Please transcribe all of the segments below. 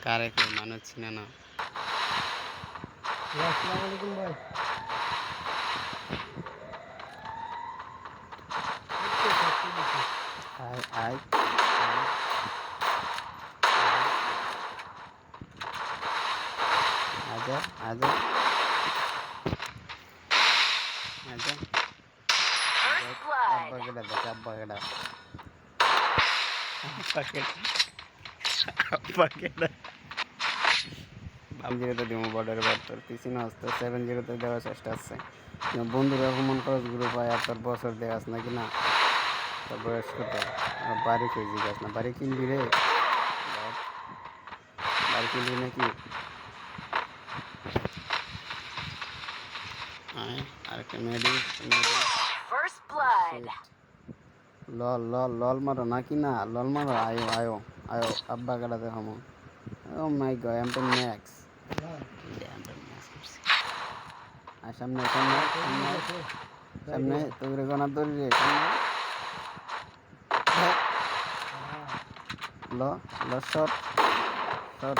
কারে কই মানুষ চিনে না। আসসালামু আলাইকুম ভাই। আয় আয় আজা আজা আজা আব্বা কেডা দেখ আব্বা কেডা আব্বা কেডা বাম জিরোতে দিব বর্ডার বার তোর পিছনে আসতো 7-0 দেওয়ার চেষ্টা আছে বন্ধুরা ভ্রমণ খরচ গ্রুপ হয় আর তোর বছর দেওয়াস নাকি না তোর বয়স কত বাড়ি কই জিজ্ঞাস না বাড়ি কিনবি রে বাড়ি কিনবি নাকি আরেকটা মেডি লল লল লল মারো নাকি না লল মারো আয়ো আয়ো আয়ো আব্বা কাটা দেখো ও মাই গড এমপেন ম্যাক্স আর সামনে সামনে সামনে সামনে তোর গনা দৌড়ি রে সামনে ল ল শট শট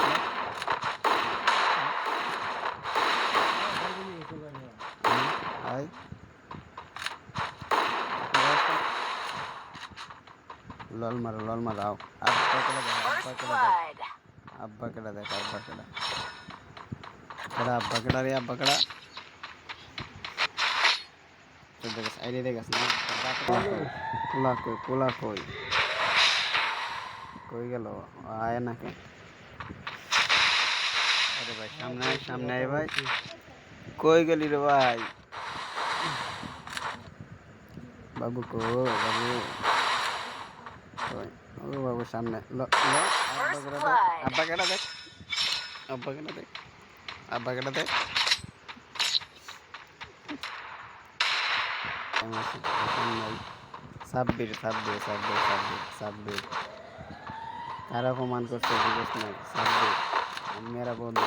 আয় লল মারো আও আব্বা কেডা দেখ আব্বা কেডা আব্বা কেডা রে আব্বা কেডা তো দেখ আইরে দেখাস না পোলা কই গেল আয় নাকি আরে ভাই সামনে আয় ভাই কই গেলি রে ভাই বাবু কো বাবু ও বাবু সামনে ল আব্বা কেডা দেখ আব্বা কেডা দেখ সাব্বির কারা অপমান করছে বুঝছ না সাব্বির মেরা বন্ধু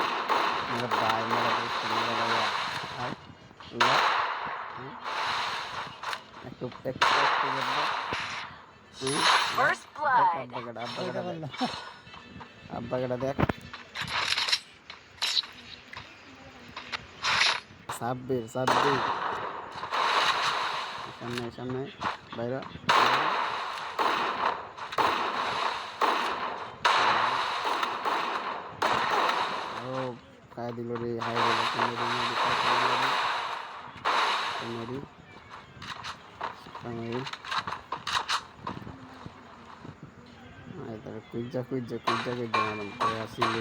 मेरा भाई मेरा दोस्त मेरा भैया हाय ला একটু ফার্স্ট ব্লাড আব্বা কেডা দেখ সাব্বির সামনে বাইরে ও খায় দিল রে হাই বলে মেরি তাহলে কুইজা মারলাম তো আসিলে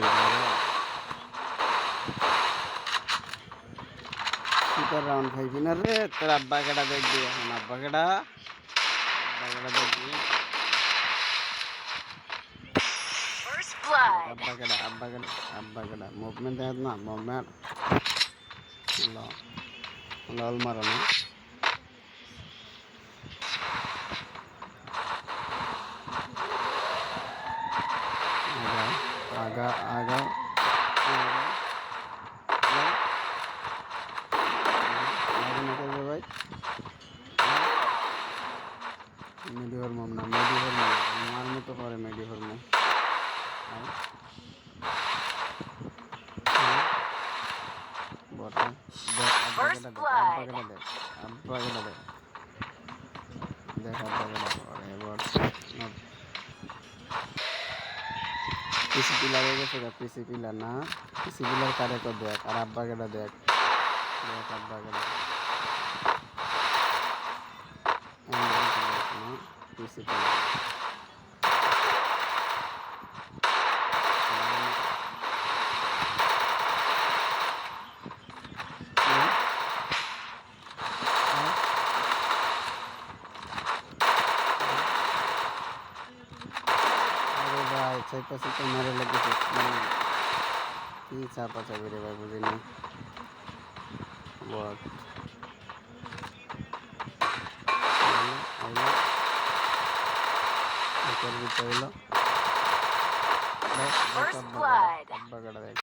সুপার রাউন্ড খাইবি না রে তোর আব্বা কেডা দেখবি এখন আব্বা কেডা দেখবি আব্বা কেডা মুভমেন্ট দেখ না মুভমেন্ট লল মারো না আগা ভাই মেডি হরমোন আমার মতো করে মেডি হরমোন পিসি পিলার হয়ে গেছে পিসি পিলার না পিসি পিলার কারে তো দেখ আর আব্বা কেটা দেখ আব্বা কেটা পিসি পিলার চাইপা মারে লেগেছে কি চাপা চাপি রে ভাই বুঝিনি বট আব্বা কাটা দেখ